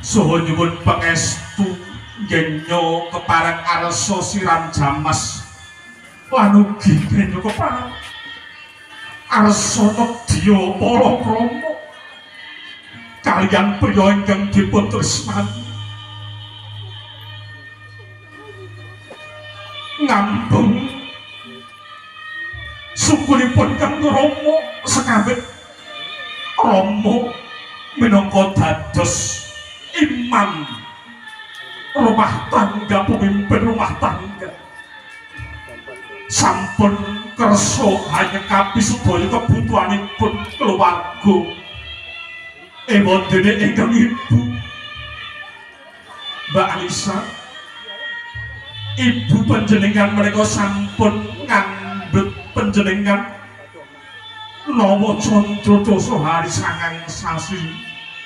saha nyuwun pangestu nggenya kepareng arsa siram jamas lan ugi nggenya kepareng arsa nedya palakrama kaliyan priya ingkang dipun tresnani ngambung sukunipun kang Rama sekawit Rama minangka dados imam rumah tangga, pemimpin rumah tangga sampun kersa nyekapi sedaya kebutuhanipun keluarga wondene ingkang ibu Mbak Alisa. Ibu panjenengan menika sampun ngandhut panjenengan nawa candra dasa hari sangang sasi